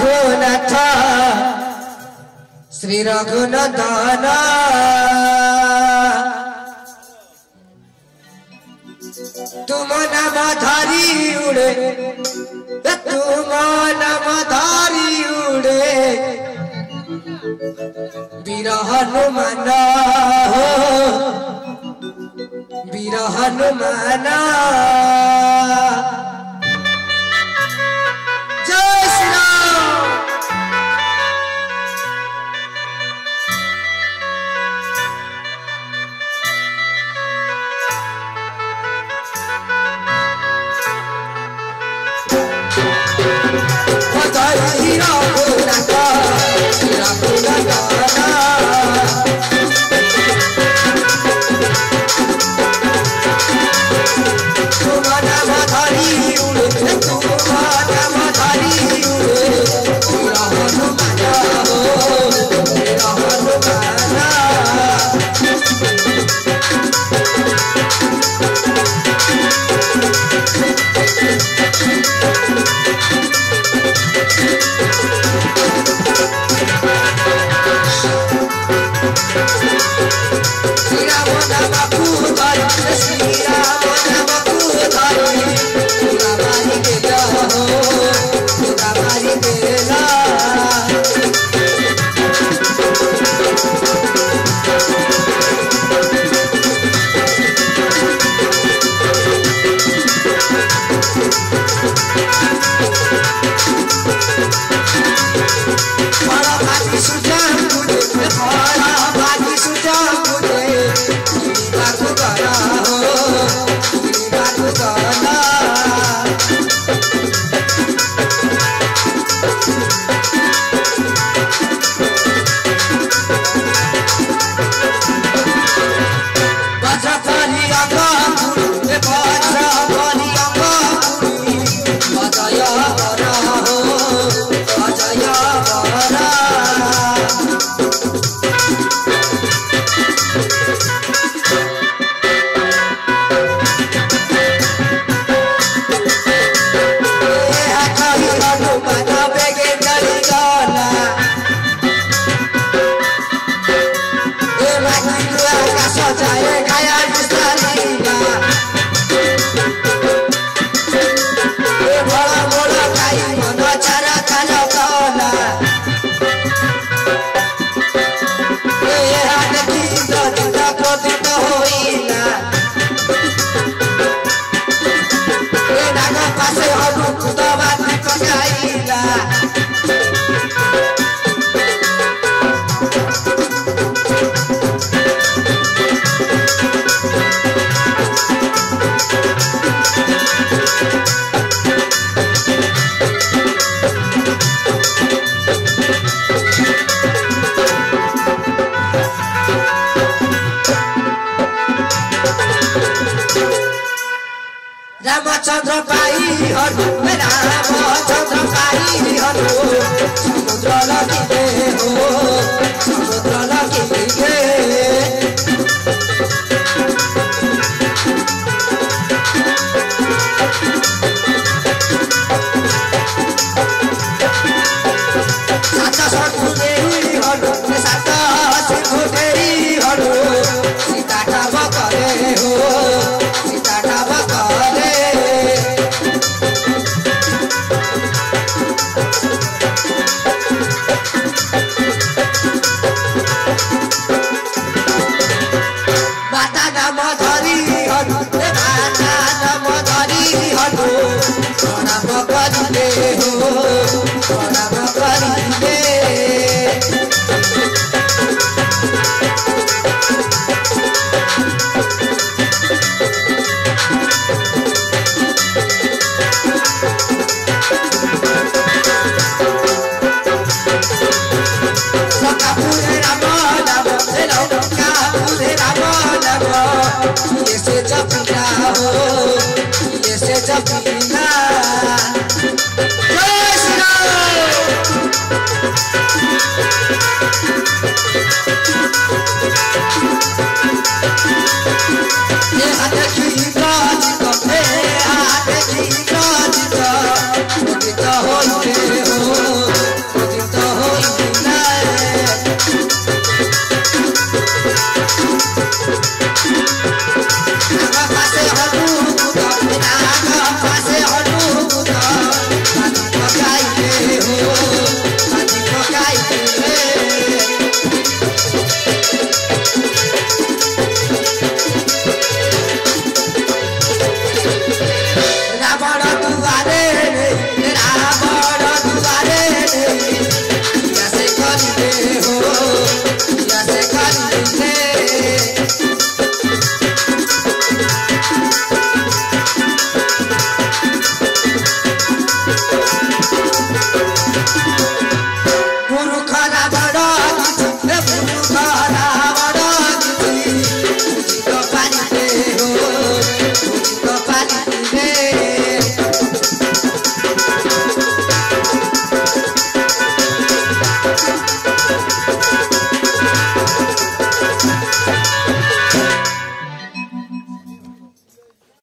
रघुनाथ श्री रघुनंदन तुम नाम धारी उड़े तुम नाम धारी उड़े वीर हनुमान हो वीर हनुमान जय श्री राम। रामचंद्र पाई हनु रामचंद्र पाई हनु समुद्र लगिले हो समुद्र लगिले सात सठुले हनु सात सिंधुले हनु सीता ठाव करे हो सीता ठाव करे माता नाम धरी हनु माता नाम धरी हनु प्रणाम करिले हो प्रणाम करिले से जपना हो ये से जपना जय श्री राम। ये हाथ की राज कपे हाथ की राज का मुझे तो होते हो